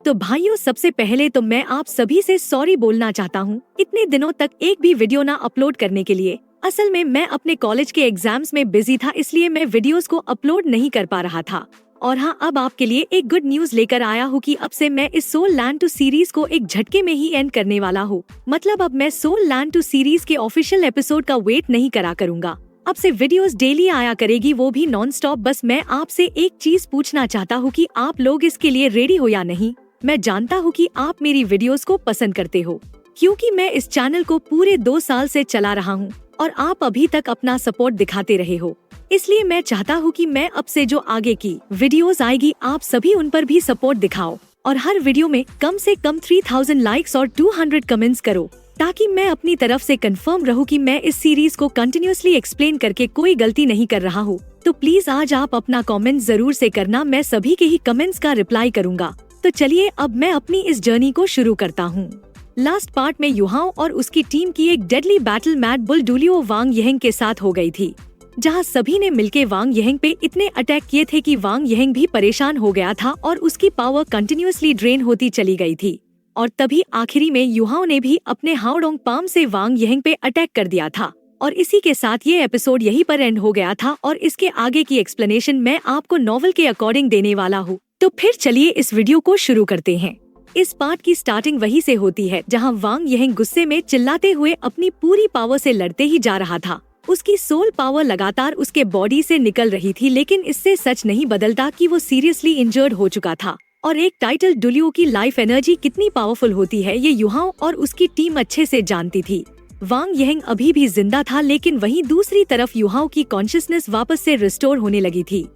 तो भाइयों, सबसे पहले तो मैं आप सभी से सॉरी बोलना चाहता हूँ इतने दिनों तक एक भी वीडियो ना अपलोड करने के लिए। असल में मैं अपने कॉलेज के एग्जाम्स में बिजी था, इसलिए मैं वीडियोस को अपलोड नहीं कर पा रहा था। और हाँ, अब आपके लिए एक गुड न्यूज लेकर आया हूँ कि अब से मैं इस सोल लैंड 2 सीरीज को एक झटके में ही एंड करने वाला हूँ। मतलब अब मैं सोल लैंड 2 सीरीज के ऑफिशियल एपिसोड का वेट नहीं करा करूँगा। अब से वीडियोस डेली आया करेगी, वो भी नॉन स्टॉप। बस मैं आपसे एक चीज पूछना चाहता हूँ कि आप लोग इसके लिए रेडी हो या नहीं। मैं जानता हूँ कि आप मेरी वीडियोस को पसंद करते हो, क्योंकि मैं इस चैनल को पूरे 2 साल से चला रहा हूँ और आप अभी तक अपना सपोर्ट दिखाते रहे हो। इसलिए मैं चाहता हूँ कि मैं अब से जो आगे की वीडियोस आएगी आप सभी उन पर भी सपोर्ट दिखाओ और हर वीडियो में कम से कम 3000 लाइक्स और 200 कमेंट्स करो, ताकि मैं अपनी तरफ से कंफर्म रहूं कि मैं इस सीरीज को कंटिन्यूअसली एक्सप्लेन करके कोई गलती नहीं कर रहा हूँ। तो प्लीज आज आप अपना कमेंट जरूर से करना, मैं सभी के ही कमेंट्स का रिप्लाई करूंगा। तो चलिए अब मैं अपनी इस जर्नी को शुरू करता हूँ। लास्ट पार्ट में युहाओ और उसकी टीम की एक डेडली बैटल मैड बुल डुलियो वांग येहेंग के साथ हो गई थी, जहां सभी ने मिलकर वांग येहेंग पे इतने अटैक किए थे कि वांग येहेंग भी परेशान हो गया था और उसकी पावर कंटिन्यूअसली ड्रेन होती चली गई थी। और तभी आखिरी में युहाओ ने भी अपने हाओडोंग पाम से वांग येहेंग पे अटैक कर दिया था। और इसी के साथ ये एपिसोड यहीं पर एंड हो गया था और इसके आगे की एक्सप्लेनेशन मैं आपको नॉवेल के अकॉर्डिंग देने वाला हूँ। तो फिर चलिए इस वीडियो को शुरू करते हैं। इस पार्ट की स्टार्टिंग वहीं से होती है जहां वांग येहेंग गुस्से में चिल्लाते हुए अपनी पूरी पावर से लड़ते ही जा रहा था। उसकी सोल पावर लगातार उसके बॉडी से निकल रही थी, लेकिन इससे सच नहीं बदलता कि वो सीरियसली इंजर्ड हो चुका था। और एक टाइटल डुलियो की लाइफ एनर्जी कितनी पावरफुल होती है ये युहाओ और उसकी टीम अच्छे से जानती थी। वांग येहेंग अभी भी जिंदा था, लेकिन वहीं दूसरी तरफ युहाओ की कॉन्शियसनेस वापस से रिस्टोर होने लगी थी।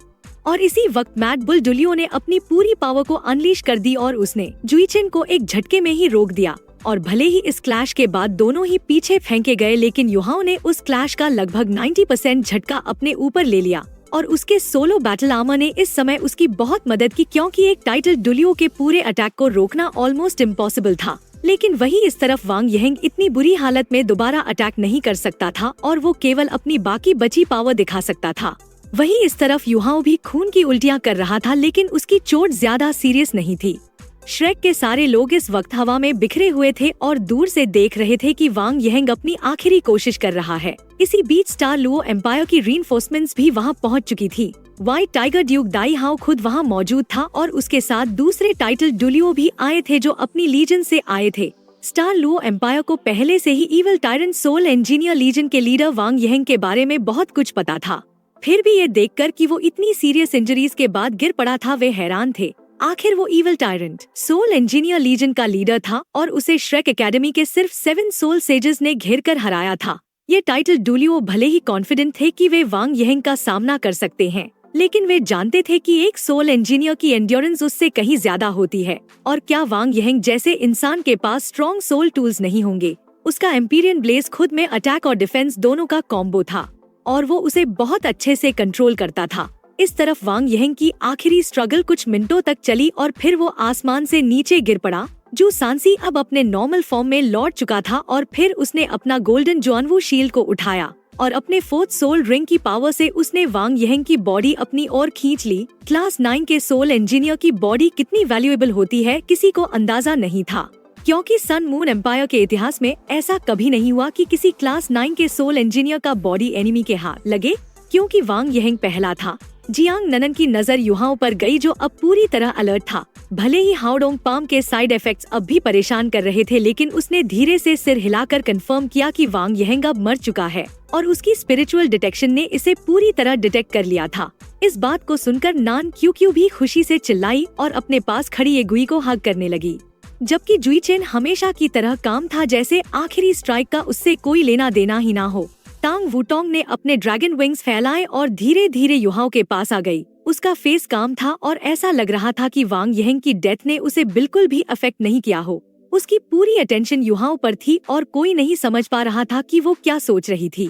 और इसी वक्त मैड बुल डुलियो ने अपनी पूरी पावर को अनलीश कर दी और उसने जुइचेन को एक झटके में ही रोक दिया। और भले ही इस क्लैश के बाद दोनों ही पीछे फेंके गए, लेकिन युहाओ ने उस क्लैश का लगभग 90% झटका अपने ऊपर ले लिया और उसके सोलो बैटल आर्मर ने इस समय उसकी बहुत मदद की, क्योंकि एक टाइटल डुलियो के पूरे अटैक को रोकना ऑलमोस्ट इम्पॉसिबल था। लेकिन वही इस तरफ वांग येहेंग इतनी बुरी हालत में दोबारा अटैक नहीं कर सकता था और वो केवल अपनी बाकी बची पावर दिखा सकता था। वही इस तरफ युहाओ भी खून की उल्टियां कर रहा था, लेकिन उसकी चोट ज्यादा सीरियस नहीं थी। श्रेक के सारे लोग इस वक्त हवा में बिखरे हुए थे और दूर से देख रहे थे कि वांग येहेंग अपनी आखिरी कोशिश कर रहा है। इसी बीच स्टार लुओ एम्पायर की रीइंफोर्समेंट्स भी वहां पहुंच चुकी थी। व्हाइट टाइगर ड्यूक दाई हाओ खुद वहां मौजूद था और उसके साथ दूसरे टाइटल डुलियो भी आए थे जो अपनी लीजन से आए थे। स्टार लुओ एम्पायर को पहले से ही evil tyrant soul engineer legion के लीडर वांग येहेंग के बारे में बहुत कुछ पता था। फिर भी ये देखकर कि वो इतनी सीरियस इंजरीज के बाद गिर पड़ा था, वे हैरान थे। आखिर वो evil tyrant soul engineer legion का लीडर था और उसे श्रेक एकेडमी के सिर्फ 7 सोल सेजेस ने घेर कर हराया था। ये टाइटल डुलियो भले ही कॉन्फिडेंट थे कि वे वांग येहेंग का सामना कर सकते हैं, लेकिन वे जानते थे कि एक सोल इंजीनियर की एंड्योरेंस उससे कहीं ज्यादा होती है। और क्या वांग येहेंग जैसे इंसान के पास स्ट्रॉन्ग सोल टूल्स नहीं होंगे? उसका एम्पीरियन ब्लेज खुद में अटैक और डिफेंस दोनों का कॉम्बो था और वो उसे बहुत अच्छे से कंट्रोल करता था। इस तरफ वांग येहेंग की आखिरी स्ट्रगल कुछ मिनटों तक चली और फिर वो आसमान से नीचे गिर पड़ा। जू सांसी अब अपने नॉर्मल फॉर्म में लौट चुका था और फिर उसने अपना गोल्डन जुआनवू शील्ड को उठाया और अपने 4th सोल रिंग की पावर से उसने वांग येहेंग की बॉडी अपनी ओर खींच ली। क्लास 9 के सोल इंजीनियर की बॉडी कितनी वैल्यूएबल होती है किसी को अंदाजा नहीं था, क्योंकि सन मून एम्पायर के इतिहास में ऐसा कभी नहीं हुआ कि किसी क्लास 9 के सोल इंजीनियर का बॉडी एनिमी के हाथ लगे, क्योंकि वांग येहेंग पहला था। जियांग ननन की नजर युहाओ पर गई, जो अब पूरी तरह अलर्ट था। भले ही हाओडोंग पाम के साइड इफेक्ट्स अब भी परेशान कर रहे थे, लेकिन उसने धीरे से सिर हिलाकर कंफर्म किया कि वांग येहेंग अब मर चुका है और उसकी स्पिरिचुअल डिटेक्शन ने इसे पूरी तरह डिटेक्ट कर लिया था। इस बात को सुनकर नान क्यू भी खुशी से चिल्लाई और अपने पास खड़ी एगुई को हग करने लगी, जबकि जुइचेन हमेशा की तरह काम था, जैसे आखिरी स्ट्राइक का उससे कोई लेना देना ही ना हो। तांग वुटोंग ने अपने ड्रैगन विंग्स फैलाए और धीरे धीरे युहाओ के पास आ गई। उसका फेस काम था और ऐसा लग रहा था कि वांग येहेंग की डेथ ने उसे बिल्कुल भी अफेक्ट नहीं किया हो। उसकी पूरी अटेंशन युहाओ पर थी और कोई नहीं समझ पा रहा था कि वो क्या सोच रही थी।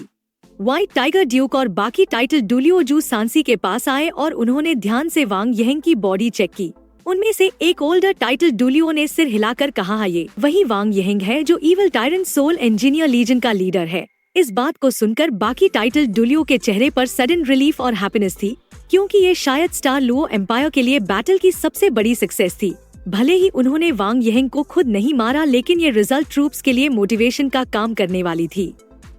व्हाइट टाइगर ड्यूक और बाकी टाइटल डुलियो जू सांसी के पास आए और उन्होंने ध्यान से वांग येहेंग की बॉडी चेक की। उनमें से एक ओल्डर टाइटल डुलियो ने सिर हिलाकर कहा, ये वही वांग येहेंग है जो evil tyrant soul engineer legion का लीडर है। इस बात को सुनकर बाकी टाइटल डुलियो के चेहरे पर सडन रिलीफ और हैप्पीनेस थी, क्योंकि ये शायद स्टार लुओ एम्पायर के लिए बैटल की सबसे बड़ी सक्सेस थी। भले ही उन्होंने वांग येहेंग को खुद नहीं मारा, लेकिन ये रिजल्ट ट्रूप्स के लिए मोटिवेशन का काम करने वाली थी,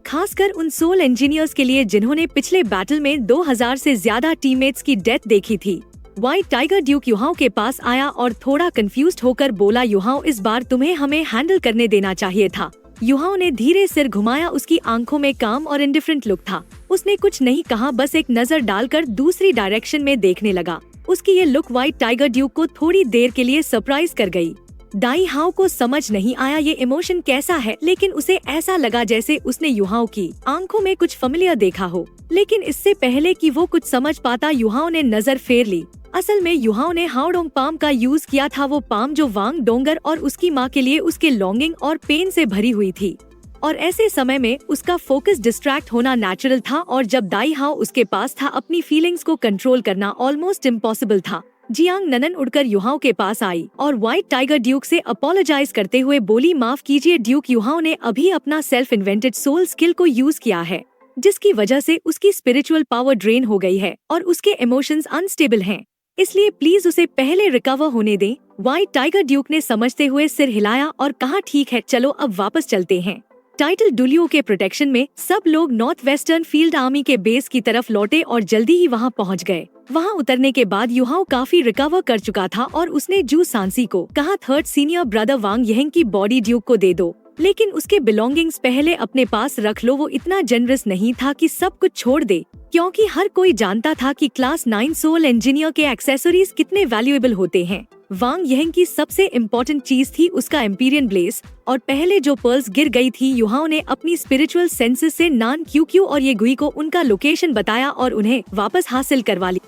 खासकर उन सोल इंजीनियर्स के लिए जिन्होंने पिछले बैटल में 2000 से ज्यादा टीममेट्स की डेथ देखी थी। व्हाइट टाइगर ड्यूक युहाओ के पास आया और थोड़ा कंफ्यूज्ड होकर बोला, युहाओ इस बार तुम्हें हमें हैंडल करने देना चाहिए था। युहाओ ने धीरे सिर घुमाया, उसकी आंखों में काम और इंडिफरेंट लुक था। उसने कुछ नहीं कहा, बस एक नजर डालकर दूसरी डायरेक्शन में देखने लगा। उसकी ये लुक व्हाइट टाइगर ड्यूक को थोड़ी देर के लिए सरप्राइज कर गई। दाई हाओ को समझ नहीं आया ये इमोशन कैसा है, लेकिन उसे ऐसा लगा जैसे उसने युहाओ की आंखों में कुछ फेमिलियर देखा हो। लेकिन इससे पहले कि वो कुछ समझ पाता, युहाओ ने नजर फेर ली। असल में युहाओ ने हाओडोंग पाम का यूज किया था, वो पाम जो वांग डोंगर और उसकी माँ के लिए उसके लॉन्गिंग और पेन से भरी हुई थी। और ऐसे समय में उसका फोकस डिस्ट्रैक्ट होना नेचुरल था, और जब दाई हाओ उसके पास था, अपनी फीलिंग्स को कंट्रोल करना ऑलमोस्ट इम्पॉसिबल था। जियांग ननन उड़कर युहाओ के पास आई और व्हाइट टाइगर ड्यूक से अपोलोजाइज करते हुए बोली, माफ कीजिए ड्यूक, युहाओ ने अभी अपना सेल्फ इन्वेंटेड सोल स्किल को यूज किया है, जिसकी वजह से उसकी स्पिरिचुअल पावर ड्रेन हो गई है और उसके इमोशंस अनस्टेबल हैं। इसलिए प्लीज उसे पहले रिकवर होने दें। व्हाइट टाइगर ड्यूक ने समझते हुए सिर हिलाया और कहा, ठीक है, चलो अब वापस चलते हैं। टाइटल डुलियो के प्रोटेक्शन में सब लोग नॉर्थ वेस्टर्न फील्ड आर्मी के बेस की तरफ लौटे और जल्दी ही वहां पहुंच गए। वहां उतरने के बाद युहाओ काफी रिकवर कर चुका था और उसने जू सांसी को कहा, थर्ड सीनियर ब्रदर वांग येहेंग की बॉडी ड्यूक को दे दो, लेकिन उसके बिलोंगिंग्स पहले अपने पास रख लो। वो इतना जनरस नहीं था कि सब कुछ छोड़ दे, क्योंकि हर कोई जानता था कि क्लास 9 सोल इंजीनियर के एक्सेसरीज कितने वैल्यूएबल होते हैं। वांग येहेंग की सबसे इम्पोर्टेंट चीज थी उसका एम्पीरियन ब्लेस, और पहले जो पर्ल्स गिर गई थी, युहाओ ने अपनी स्पिरिचुअल सेंसेस से नान क्यू और ये गुई को उनका लोकेशन बताया और उन्हें वापस हासिल करवा ली।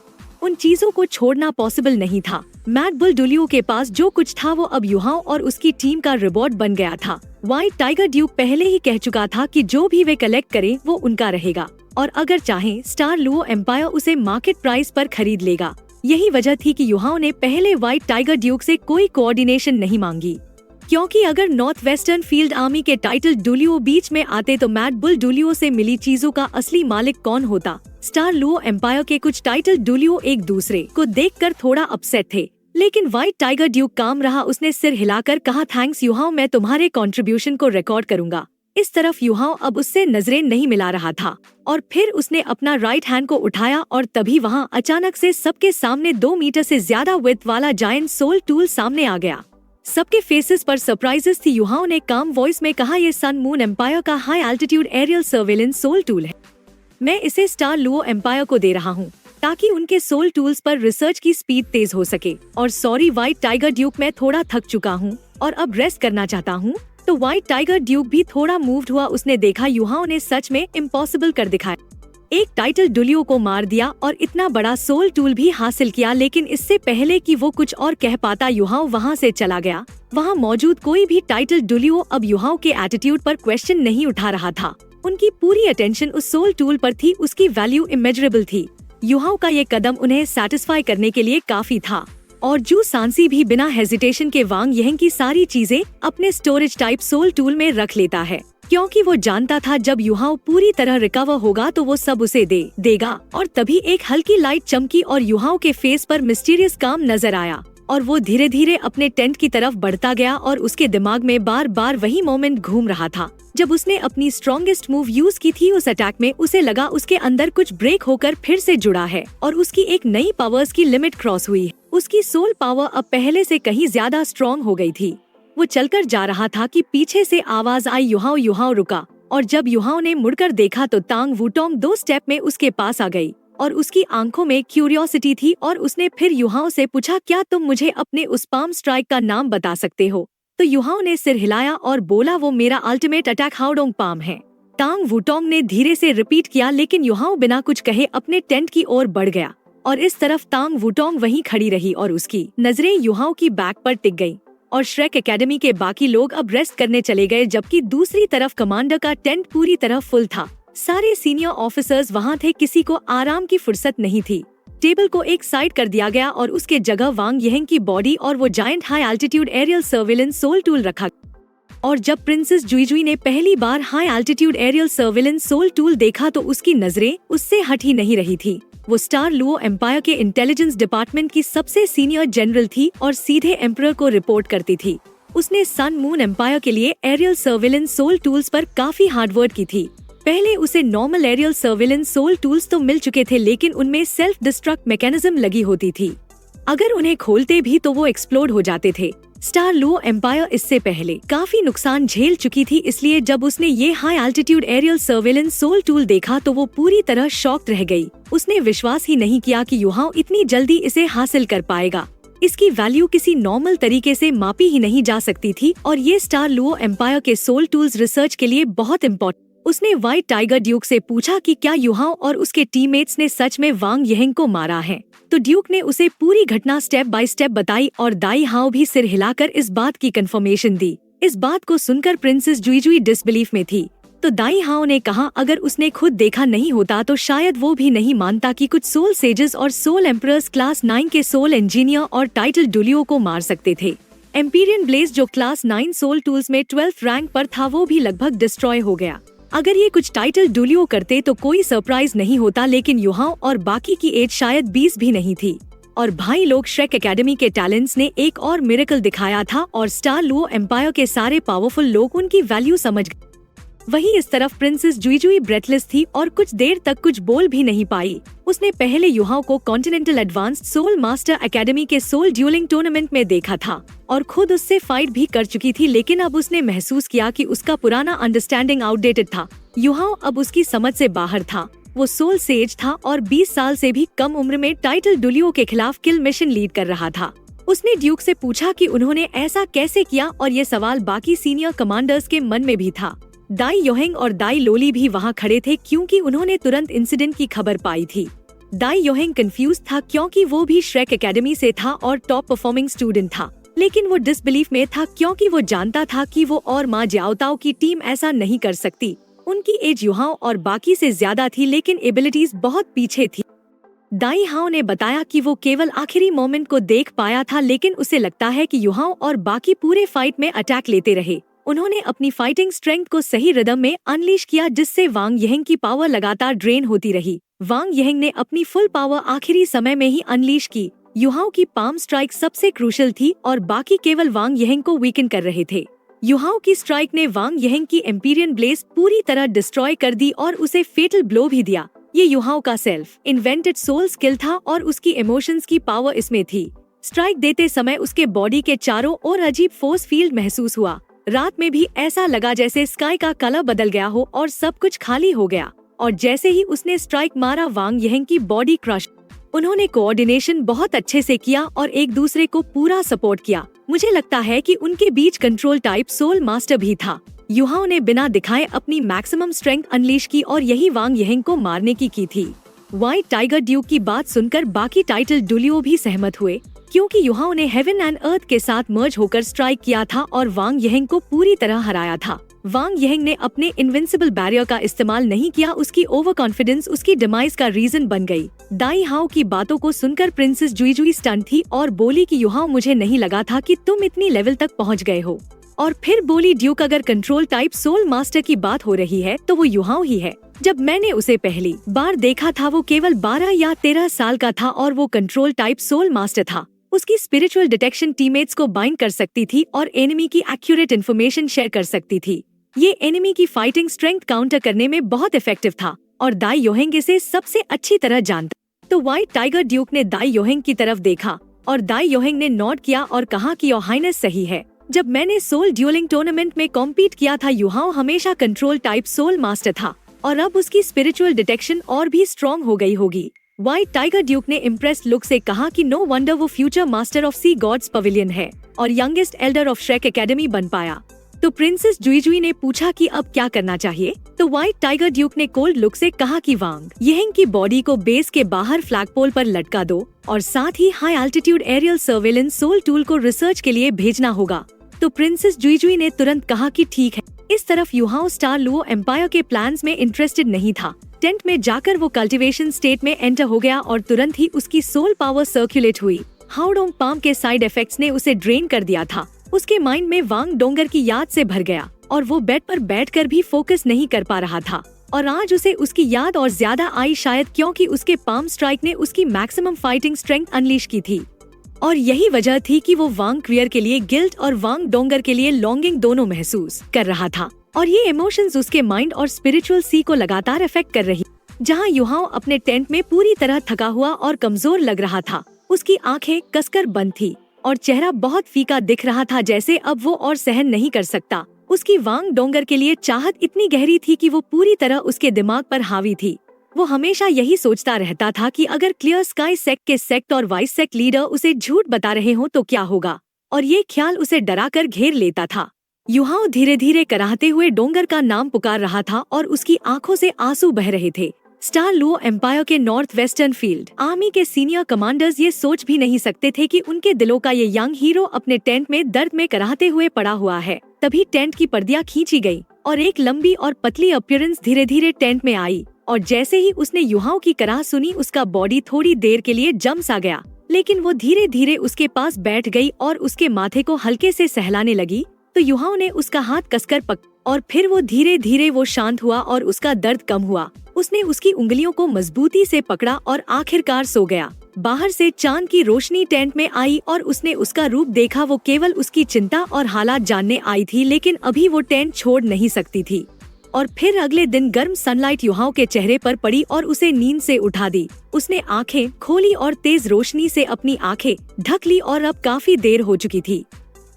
उन चीजों को छोड़ना पॉसिबल नहीं था। मैड बुल डुलियो के पास जो कुछ था वो अब युहाओ और उसकी टीम का रिवॉर्ड बन गया था। व्हाइट टाइगर ड्यूक पहले ही कह चुका था कि जो भी वे कलेक्ट करे वो उनका रहेगा, और अगर चाहे स्टार लुओ एम्पायर उसे मार्केट प्राइस पर खरीद लेगा। यही वजह थी कि युहाओ ने पहले व्हाइट टाइगर ड्यूक से कोई कोऑर्डिनेशन नहीं मांगी, क्योंकि अगर नॉर्थ वेस्टर्न फील्ड आर्मी के टाइटल डुलियो बीच में आते तो मैड बुल डुलियो से मिली चीजों का असली मालिक कौन होता। स्टार लुओ एम्पायर के कुछ टाइटल डुलियो एक दूसरे को देखकर थोड़ा अपसेट थे, लेकिन व्हाइट टाइगर ड्यूक काम रहा। उसने सिर हिलाकर कहा, थैंक्स युहाओ, मैं तुम्हारे कंट्रीब्यूशन को रिकॉर्ड करूंगा। इस तरफ युहाओ अब उससे नजरें नहीं मिला रहा था, और फिर उसने अपना राइट हैंड को उठाया और तभी वहां अचानक से सबके सामने 2 मीटर से ज्यादा विड्थ वाला जायंट सोल टूल सामने आ गया। सबके फेसेस पर सरप्राइजेस थी। युहाओ ने काम वॉइस में कहा, ये सन मून एम्पायर का high altitude aerial surveillance soul tool है। मैं इसे स्टार लुओ एम्पायर को दे रहा हूँ ताकि उनके सोल टूल्स पर रिसर्च की स्पीड तेज हो सके। और सॉरी व्हाइट टाइगर ड्यूक, मैं थोड़ा थक चुका हूँ और अब रेस्ट करना चाहता हूँ। तो व्हाइट टाइगर ड्यूक भी थोड़ा मूव्ड हुआ। उसने देखा युहाओ ने सच में इम्पॉसिबल कर दिखाया, एक टाइटल डुलियो को मार दिया और इतना बड़ा सोल टूल भी हासिल किया। लेकिन इससे पहले कि वो कुछ और कह पाता, युहाओ वहाँ से चला गया। वहाँ मौजूद कोई भी टाइटल डुलियो अब युहाओ के एटीट्यूड पर क्वेश्चन नहीं उठा रहा था। उनकी पूरी अटेंशन उस सोल टूल पर थी, उसकी वैल्यू इमेजरेबल थी। युहाओ का ये कदम उन्हें सेटिस्फाई करने के लिए काफी था, और जू सांसी भी बिना हेजिटेशन के वांग येहेंग की सारी चीजें अपने स्टोरेज टाइप सोल टूल में रख लेता है, क्योंकि वो जानता था जब युहाओ पूरी तरह रिकवर होगा तो वो सब उसे देगा। और तभी एक हल्की लाइट चमकी और युहाओ के फेस पर मिस्टीरियस काम नजर आया, और वो धीरे धीरे अपने टेंट की तरफ बढ़ता गया। और उसके दिमाग में बार बार वही मोमेंट घूम रहा था जब उसने अपनी स्ट्रॉन्गेस्ट मूव यूज की थी। उस अटैक में उसे लगा उसके अंदर कुछ ब्रेक होकर फिर से जुड़ा है और उसकी एक नई पावर्स की लिमिट क्रॉस हुई है। उसकी सोल पावर अब पहले से कहीं ज्यादा स्ट्रॉन्ग हो गई थी। वो चलकर जा रहा था कि पीछे से आवाज आई, युहाओ युहाओ रुका। और जब युहाओ ने मुड़कर देखा तो तांग वुटोंग 2 स्टेप में उसके पास आ गई, और उसकी आंखों में क्यूरियोसिटी थी। और उसने फिर युहाओ से पूछा, क्या तुम मुझे अपने उस पाम स्ट्राइक का नाम बता सकते हो? तो युहाओ ने सिर हिलाया और बोला, वो मेरा अल्टीमेट अटैक हाओडोंग पाम है। तांग वुटोंग ने धीरे से रिपीट किया, लेकिन युहाओ बिना कुछ कहे अपने टेंट की ओर बढ़ गया। और इस तरफ तांग वुटोंग वहीं खड़ी रही और उसकी नजरें युहाओ की बैक पर टिक गईं। और श्रेक एकेडमी के बाकी लोग अब रेस्ट करने चले गए, जबकि दूसरी तरफ कमांडर का टेंट पूरी तरह फुल था। सारे सीनियर ऑफिसर्स वहां थे, किसी को आराम की फुर्सत नहीं थी। टेबल को एक साइड कर दिया गया और उसके जगह वांग येहेंग की बॉडी और वो giant high altitude aerial surveillance soul tool रखा। और जब प्रिंसेस जुईजुई ने पहली बार high altitude aerial surveillance soul tool देखा तो उसकी नजरें उससे हट ही नहीं रही थी। वो स्टार लुओ एम्पायर के इंटेलिजेंस डिपार्टमेंट की सबसे सीनियर जनरल थी और सीधे एम्परर को रिपोर्ट करती थी। उसने सन मून एम्पायर के लिए एरियल सर्विलेंस सोल टूल्स पर काफी हार्डवर्क की थी। पहले उसे normal aerial surveillance soul tools तो मिल चुके थे, लेकिन उनमें सेल्फ डिस्ट्रक्ट मैकेनिज्म लगी होती थी। अगर उन्हें खोलते भी तो वो एक्सप्लोड हो जाते थे। स्टार लुओ एम्पायर इससे पहले काफी नुकसान झेल चुकी थी, इसलिए जब उसने ये high altitude aerial surveillance soul tool देखा तो वो पूरी तरह शॉक्ड रह गई। उसने विश्वास ही नहीं किया कि युहाओ इतनी जल्दी इसे हासिल कर पाएगा। इसकी वैल्यू किसी नॉर्मल तरीके से मापी ही नहीं जा सकती थी और ये स्टार लुओ एम्पायर के सोल टूल्स रिसर्च के लिए बहुत इम्पोर्टेंट। उसने व्हाइट टाइगर ड्यूक से पूछा कि क्या युहाओ और उसके टीममेट्स ने सच में वांग येहेंग को मारा है। तो ड्यूक ने उसे पूरी घटना स्टेप बाय स्टेप बताई और दाई हाओ भी सिर हिलाकर इस बात की कंफर्मेशन दी। इस बात को सुनकर प्रिंसेस जुईजुई डिसबिलीफ में थी। तो दाई हाओ ने कहा अगर उसने खुद देखा नहीं होता तो शायद वो भी नहीं मानता कि कुछ सोल सेजेस और सोल एम्परर्स क्लास 9 के सोल इंजीनियर और टाइटल डुलियो को मार सकते थे। एम्पीरियन ब्लेज जो क्लास 9 सोल टूल्स में 12th रैंक पर था वो भी लगभग डिस्ट्रॉय हो गया। अगर ये कुछ टाइटल डुलियो करते तो कोई सरप्राइज नहीं होता, लेकिन युहाओ और बाकी की एज शायद 20 भी नहीं थी। और भाई लोग श्रेक एकेडमी के टैलेंट्स ने एक और मिरेकल दिखाया था और स्टार लुओ एम्पायर के सारे पावरफुल लोग उनकी वैल्यू समझ गए। वहीं इस तरफ प्रिंसेस जुईजुई ब्रेथलेस थी और कुछ देर तक कुछ बोल भी नहीं पाई। उसने पहले युहाओ को Continental Advanced Soul Master Academy के सोल ड्यूलिंग टूर्नामेंट में देखा था और खुद उससे फाइट भी कर चुकी थी, लेकिन अब उसने महसूस किया कि उसका पुराना अंडरस्टैंडिंग आउटडेटेड था। युहाओ अब उसकी समझ से बाहर था। वो सोल सेज था और 20 साल से भी कम उम्र में टाइटल डुलियो के खिलाफ किल मिशन लीड कर रहा था। उसने ड्यूक से पूछा कि उन्होंने ऐसा कैसे किया और ये सवाल बाकी सीनियर कमांडर्स के मन में भी था। दाई योहेंग और दाई लोली भी वहाँ खड़े थे क्योंकि उन्होंने तुरंत इंसिडेंट की खबर पाई थी। दाई योहेंग कंफ्यूज था क्योंकि वो भी श्रेक एकेडमी से था और टॉप परफॉर्मिंग स्टूडेंट था, लेकिन वो डिसबिलीफ में था क्योंकि वो जानता था कि वो और माँ जियाओताओ की टीम ऐसा नहीं कर सकती। उनकी एज युहाओ और बाकी से ज्यादा थी, लेकिन एबिलिटीज बहुत पीछे थी। दाई हाओ ने बताया कि वो केवल आखिरी मोमेंट को देख पाया था, लेकिन उसे लगता है कि युहाओ और बाकी पूरे फाइट में अटैक लेते रहे। उन्होंने अपनी फाइटिंग स्ट्रेंथ को सही रिदम में अनलीश किया, जिससे वांग येहेंग की पावर लगातार ड्रेन होती रही। वांग येहेंग ने अपनी फुल पावर आखिरी समय में ही अनलीश की। युहाओ की पाम स्ट्राइक सबसे क्रूशल थी और बाकी केवल वांग येहेंग को वीकन कर रहे थे। युहाओ की स्ट्राइक ने वांग येहेंग की एम्पीरियन ब्लेज पूरी तरह डिस्ट्रॉय कर दी और उसे फेटल ब्लो भी दिया। ये युहाओ का सेल्फ इन्वेंटेड सोल स्किल था और उसकी इमोशंस की पावर इसमें थी। स्ट्राइक देते समय उसके बॉडी के चारों ओर अजीब फोर्स फील्ड महसूस हुआ। रात में भी ऐसा लगा जैसे स्काई का कलर बदल गया हो और सब कुछ खाली हो गया। और जैसे ही उसने स्ट्राइक मारा वांग येहेंग की बॉडी क्रश। उन्होंने कोऑर्डिनेशन बहुत अच्छे से किया और एक दूसरे को पूरा सपोर्ट किया। मुझे लगता है कि उनके बीच कंट्रोल टाइप सोल मास्टर भी था। युहाओ ने बिना दिखाए अपनी मैक्सिमम स्ट्रेंथ अनलीश की और यही वांग येहेंग को मारने की थी। व्हाइट टाइगर ड्यूक की बात सुनकर बाकी टाइटल डुलियो भी सहमत हुए, क्योंकि युहाओ ने हेवन एंड अर्थ के साथ मर्ज होकर स्ट्राइक किया था और वांग येहेंग को पूरी तरह हराया था। वांग येहेंग ने अपने इनविंसिबल बैरियर का इस्तेमाल नहीं किया। उसकी ओवर कॉन्फिडेंस उसकी डिमाइस का रीजन बन गई। दाई हाओ की बातों को सुनकर प्रिंसेस जुईजुई स्टन थी और बोली कि युहाओ मुझे नहीं लगा था कि तुम इतनी लेवल तक पहुंच गए हो। और फिर बोली ड्यूक अगर कंट्रोल टाइप सोल मास्टर की बात हो रही है तो वो युहाओ ही है। जब मैंने उसे पहली बार देखा था वो केवल 12 या 13 साल का था और वो कंट्रोल टाइप सोल मास्टर था। उसकी स्पिरिचुअल डिटेक्शन टीममेट्स को बाइंड कर सकती थी और एनिमी की एक्यूरेट इन्फॉर्मेशन शेयर कर सकती थी। ये एनिमी की फाइटिंग स्ट्रेंथ काउंटर करने में बहुत इफेक्टिव था और दाई योहेंग इसे सबसे अच्छी तरह जानता। तो व्हाइट टाइगर ड्यूक ने दाई योहेंग की तरफ देखा और दाई योहेंग ने नॉड किया और कहा कि योर हाइनेस सही है। जब मैंने सोल ड्यूलिंग टूर्नामेंट में कॉम्पीट किया था युहाओ हमेशा कंट्रोल टाइप सोल मास्टर था और अब उसकी स्पिरिचुअल डिटेक्शन और भी स्ट्रॉन्ग हो गई होगी। व्हाइट टाइगर ड्यूक ने इम्प्रेस्ड लुक से कहा कि नो वंडर वो future master of Sea God's Pavilion है और youngest elder of Shrek Academy बन पाया। तो प्रिंसेस जुईजुई ने पूछा कि अब क्या करना चाहिए। तो व्हाइट टाइगर ड्यूक ने कोल्ड लुक से कहा कि वांग येहेंग की बॉडी को बेस के बाहर फ्लैगपोल पर लटका दो और साथ ही high altitude aerial surveillance soul tool को रिसर्च के लिए भेजना होगा। तो प्रिंसेस जुईजुई ने तुरंत कहा कि ठीक है। इस तरफ युहाओ स्टार लुओ एम्पायर के प्लान्स में इंटरेस्टेड नहीं था। टेंट में जाकर वो कल्टीवेशन स्टेट में एंटर हो गया और तुरंत ही उसकी सोल पावर सर्कुलेट हुई। हाउडोंग पाम के साइड इफेक्ट्स ने उसे ड्रेन कर दिया था। उसके माइंड में वांग डोंगर की याद से भर गया और वो बेड पर बैठकर भी फोकस नहीं कर पा रहा था। और आज उसे उसकी याद और ज्यादा आई, शायद क्योंकि उसके पाम स्ट्राइक ने उसकी मैक्सिमम फाइटिंग स्ट्रेंथ अनलीश की थी। और यही वजह थी कि वो वांग क्वियर के लिए गिल्ट और वांग डोंगर के लिए लॉन्गिंग दोनों महसूस कर रहा था। और ये इमोशंस उसके माइंड और स्पिरिचुअल सी को लगातार अफेक्ट कर रही। जहाँ युहाओ अपने टेंट में पूरी तरह थका हुआ और कमजोर लग रहा था। उसकी आंखें कसकर बंद थी और चेहरा बहुत फीका दिख रहा था, जैसे अब वो और सहन नहीं कर सकता। उसकी वांग डोंगर के लिए चाहत इतनी गहरी थी कि वो पूरी तरह उसके दिमाग पर हावी थी। वो हमेशा यही सोचता रहता था कि अगर क्लियर स्काई सेक्ट के सेक्ट और वाइस सेक्ट लीडर उसे झूठ बता रहे हो तो क्या होगा, और ये ख्याल उसे डराकर घेर लेता था। युहाओ धीरे धीरे कराहते हुए डोंगर का नाम पुकार रहा था और उसकी आंखों से आंसू बह रहे थे। स्टार लुओ एम्पायर के नॉर्थ वेस्टर्न फील्ड आर्मी के सीनियर कमांडर्स ये सोच भी नहीं सकते थे कि उनके दिलों का ये यंग हीरो अपने टेंट में दर्द में कराहते हुए पड़ा हुआ है। तभी टेंट की पर्दियां खींची गई और एक लंबी और पतली अपीयरेंस धीरे धीरे टेंट में आई। और जैसे ही उसने युहाओ की कराह सुनी, उसका बॉडी थोड़ी देर के लिए जम सा गया, लेकिन वो धीरे धीरे उसके पास बैठ गई और उसके माथे को हल्के से सहलाने लगी। तो युहाओ ने उसका हाथ कसकर और फिर वो धीरे धीरे वो शांत हुआ और उसका दर्द कम हुआ। उसने उसकी उंगलियों को मजबूती से पकड़ा और आखिरकार सो गया। बाहर से चांद की रोशनी टेंट में आई और उसने उसका रूप देखा। वो केवल उसकी चिंता और हालात जानने आई थी, लेकिन अभी वो टेंट छोड़ नहीं सकती थी। और फिर अगले दिन गर्म सनलाइट युहाओ के चेहरे पर पड़ी और उसे नींद से उठा दी। उसने आंखें खोली और तेज रोशनी से अपनी आंखें ढक ली और अब काफी देर हो चुकी थी।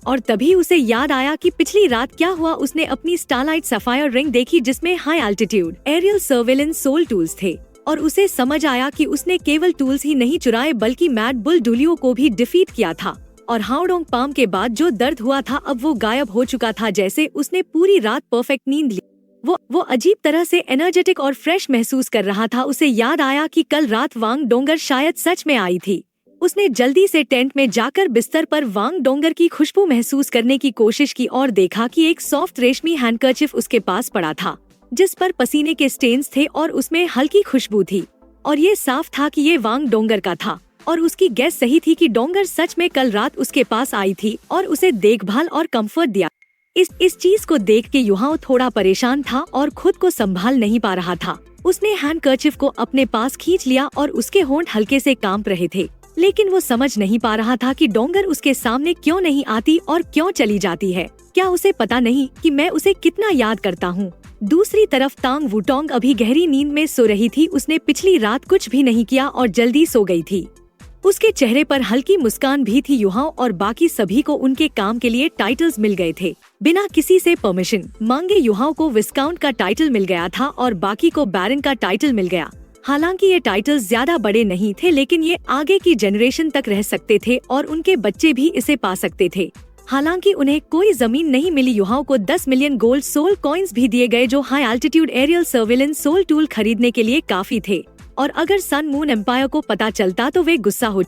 और तभी उसे याद आया कि पिछली रात क्या हुआ। उसने अपनी स्टारलाइट सफायर रिंग देखी जिसमें high altitude aerial surveillance soul tools थे, और उसे समझ आया कि उसने केवल टूल्स ही नहीं चुराए बल्कि मैड बुल डुलियो को भी डिफीट किया था। और हाओडोंग पाम के बाद जो दर्द हुआ था अब वो गायब हो चुका था, जैसे उसने पूरी रात परफेक्ट नींद ली। वो अजीब तरह से एनर्जेटिक और फ्रेश महसूस कर रहा था। उसे याद आया कि कल रात वांग डोंगर शायद सच में आई थी। उसने जल्दी से टेंट में जाकर बिस्तर पर वांग डोंगर की खुशबू महसूस करने की कोशिश की और देखा कि एक सॉफ्ट रेशमी हैंडकरचिफ उसके पास पड़ा था, जिस पर पसीने के स्टेन्स थे और उसमें हल्की खुशबू थी। और ये साफ था कि ये वांग डोंगर का था और उसकी गैस सही थी कि डोंगर सच में कल रात उसके पास आई थी और उसे देखभाल और कंफर्ट दिया। इस चीज को देख के युहाओ थोड़ा परेशान था और खुद को संभाल नहीं पा रहा था। उसने हैंडकरचिफ को अपने पास खींच लिया और उसके होंठ हल्के से कांप रहे थे, लेकिन वो समझ नहीं पा रहा था कि डोंगर उसके सामने क्यों नहीं आती और क्यों चली जाती है। क्या उसे पता नहीं कि मैं उसे कितना याद करता हूँ? दूसरी तरफ तांग वुटोंग अभी गहरी नींद में सो रही थी। उसने पिछली रात कुछ भी नहीं किया और जल्दी सो गई थी। उसके चेहरे पर हल्की मुस्कान भी थी। युहाओ और बाकी सभी को उनके काम के लिए टाइटल्स मिल गए थे। बिना किसी से परमिशन मांगे युहाओ को विस्काउंट का टाइटल मिल गया था और बाकी को बैरन का टाइटल मिल गया। हालांकि ये टाइटल्स ज्यादा बड़े नहीं थे, लेकिन ये आगे की जनरेशन तक रह सकते थे और उनके बच्चे भी इसे पा सकते थे। हालांकि उन्हें कोई जमीन नहीं मिली। युहाओ को 10 मिलियन गोल्ड सोल कॉइन्स भी दिए गए, जो high altitude aerial surveillance soul tool खरीदने के लिए काफी थे। और अगर सन मून एम्पायर को पता चलता तो वे गुस्सा हो।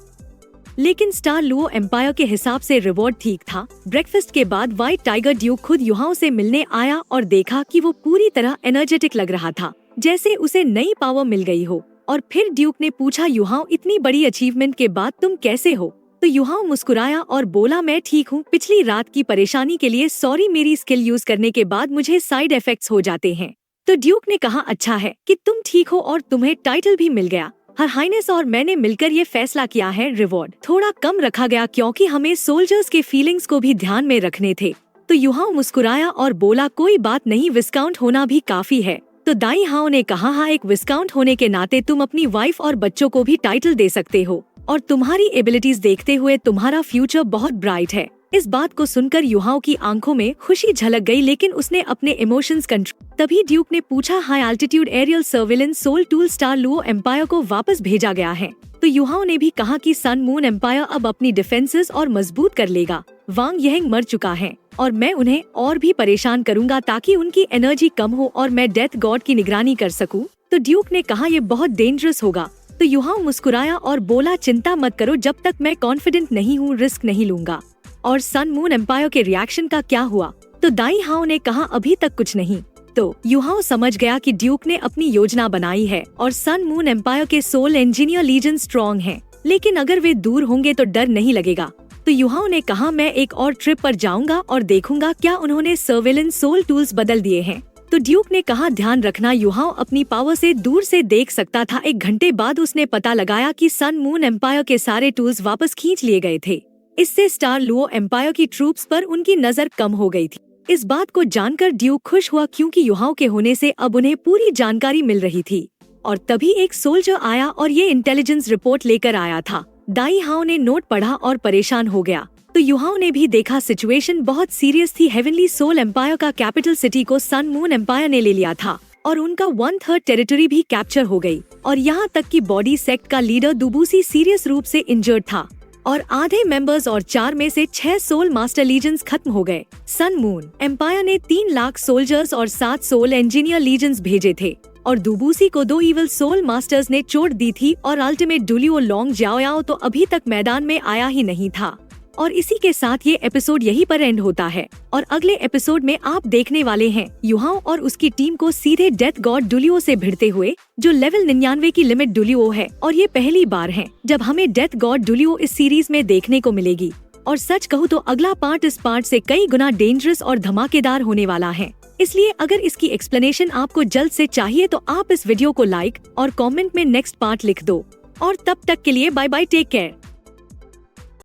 लेकिन स्टार लुओ एम्पायर के हिसाब से रिवॉर्ड ठीक था। ब्रेकफास्ट के बाद व्हाइट टाइगर ड्यूक खुद युहाओ से मिलने आया और देखा कि वो पूरी तरह एनर्जेटिक लग रहा था, जैसे उसे नई पावर मिल गई हो। और फिर ड्यूक ने पूछा, युहाओ इतनी बड़ी अचीवमेंट के बाद तुम कैसे हो? तो युहाओ मुस्कुराया और बोला, मैं ठीक हूँ। पिछली रात की परेशानी के लिए सॉरी। मेरी स्किल यूज करने के बाद मुझे साइड इफेक्ट्स हो जाते हैं। तो ड्यूक ने कहा, अच्छा है कि तुम ठीक हो और तुम्हें टाइटल भी मिल गया। हर हाइनेस और मैंने मिलकर ये फैसला किया है, रिवॉर्ड थोड़ा कम रखा गया क्योंकि हमें सोल्जर्स के फीलिंग्स को भी ध्यान में रखने थे। तो युहाओ मुस्कुराया और बोला, कोई बात नहीं, विस्काउंट होना भी काफी है। तो दाई हाओ ने कहा, हाँ, एक विस्काउंट होने के नाते तुम अपनी वाइफ और बच्चों को भी टाइटल दे सकते हो और तुम्हारी एबिलिटीज देखते हुए तुम्हारा फ्यूचर बहुत ब्राइट है। इस बात को सुनकर युहाओ की आंखों में खुशी झलक गई, लेकिन उसने अपने इमोशंस कंट्रोल। तभी ड्यूक ने पूछा, high altitude aerial surveillance soul tool Star Luo Empire को वापस भेजा गया है? तो युहाओ ने भी कहा कि सन मून एम्पायर अब अपनी डिफेंसेस और मजबूत कर लेगा। वांग यहेंग मर चुका है और मैं उन्हें और भी परेशान करूंगा ताकि उनकी एनर्जी कम हो और मैं डेथ गॉड की निगरानी कर सकूं। तो ड्यूक ने कहा, ये बहुत डेंजरस होगा। तो युहाओ मुस्कुराया और बोला, चिंता मत करो, जब तक मैं कॉन्फिडेंट नहीं हूँ रिस्क नहीं लूंगा। और सन मून एम्पायर के रिएक्शन का क्या हुआ? तो दाई हाओ ने कहा, अभी तक कुछ नहीं। तो युहाओ समझ गया कि ड्यूक ने अपनी योजना बनाई है और सन मून एम्पायर के सोल इंजीनियर लीजन स्ट्रॉन्ग हैं, लेकिन अगर वे दूर होंगे तो डर नहीं लगेगा। तो युहाओ ने कहा मैं एक और ट्रिप पर जाऊंगा और देखूंगा क्या उन्होंने सर्वेलेंस सोल टूल्स बदल दिए हैं। तो ड्यूक ने कहा ध्यान रखना युहाओ अपनी पावर से दूर से देख सकता था। 1 घंटे बाद उसने पता लगाया कि सन मून एम्पायर के सारे टूल्स वापस खींच लिए गए थे। इससे स्टार लुओ एम्पायर की ट्रूप्स पर उनकी नजर कम हो गई थी। इस बात को जानकर ड्यूक खुश हुआ क्योंकि युहाओ के होने से अब उन्हें पूरी जानकारी मिल रही थी। और तभी एक सोल्जर आया और ये इंटेलिजेंस रिपोर्ट लेकर आया था। दाई हाओ ने नोट पढ़ा और परेशान हो गया। तो युहाओ ने भी देखा सिचुएशन बहुत सीरियस थी। हेवनली सोल एम्पायर का कैपिटल सिटी को सन मून एम्पायर ने ले लिया था और उनका 1/3 टेरिटरी भी कैप्चर हो गई। और यहाँ तक कि बॉडी सेक्ट का लीडर दुबूसी सीरियस रूप से इंजर्ड था और आधे मेंबर्स और 4 में से 6 सोल मास्टर लीजेंस खत्म हो गए। सन मून एम्पायर ने 3 लाख सोल्जर्स और 7 सोल इंजीनियर लीजेंस भेजे थे और दुबूसी को 2 इविल सोल मास्टर्स ने चोट दी थी और अल्टीमेट डुलियो लोंग जाओयाओ तो अभी तक मैदान में आया ही नहीं था। और इसी के साथ ये एपिसोड यहीं पर एंड होता है और अगले एपिसोड में आप देखने वाले हैं युहाओ और उसकी टीम को सीधे डेथ गॉड डुलियो से भिड़ते हुए, जो लेवल 99 की लिमिट डुलियो है। और ये पहली बार है जब हमें डेथ गॉड डुलियो इस सीरीज में देखने को मिलेगी। और सच कहूँ तो अगला पार्ट इस पार्ट से कई गुना डेंजरस और धमाकेदार होने वाला है। इसलिए अगर इसकी एक्सप्लेनेशन आपको जल्द से चाहिए तो आप इस वीडियो को लाइक और कमेंट में नेक्स्ट पार्ट लिख दो। और तब तक के लिए बाय बाय, टेक केयर।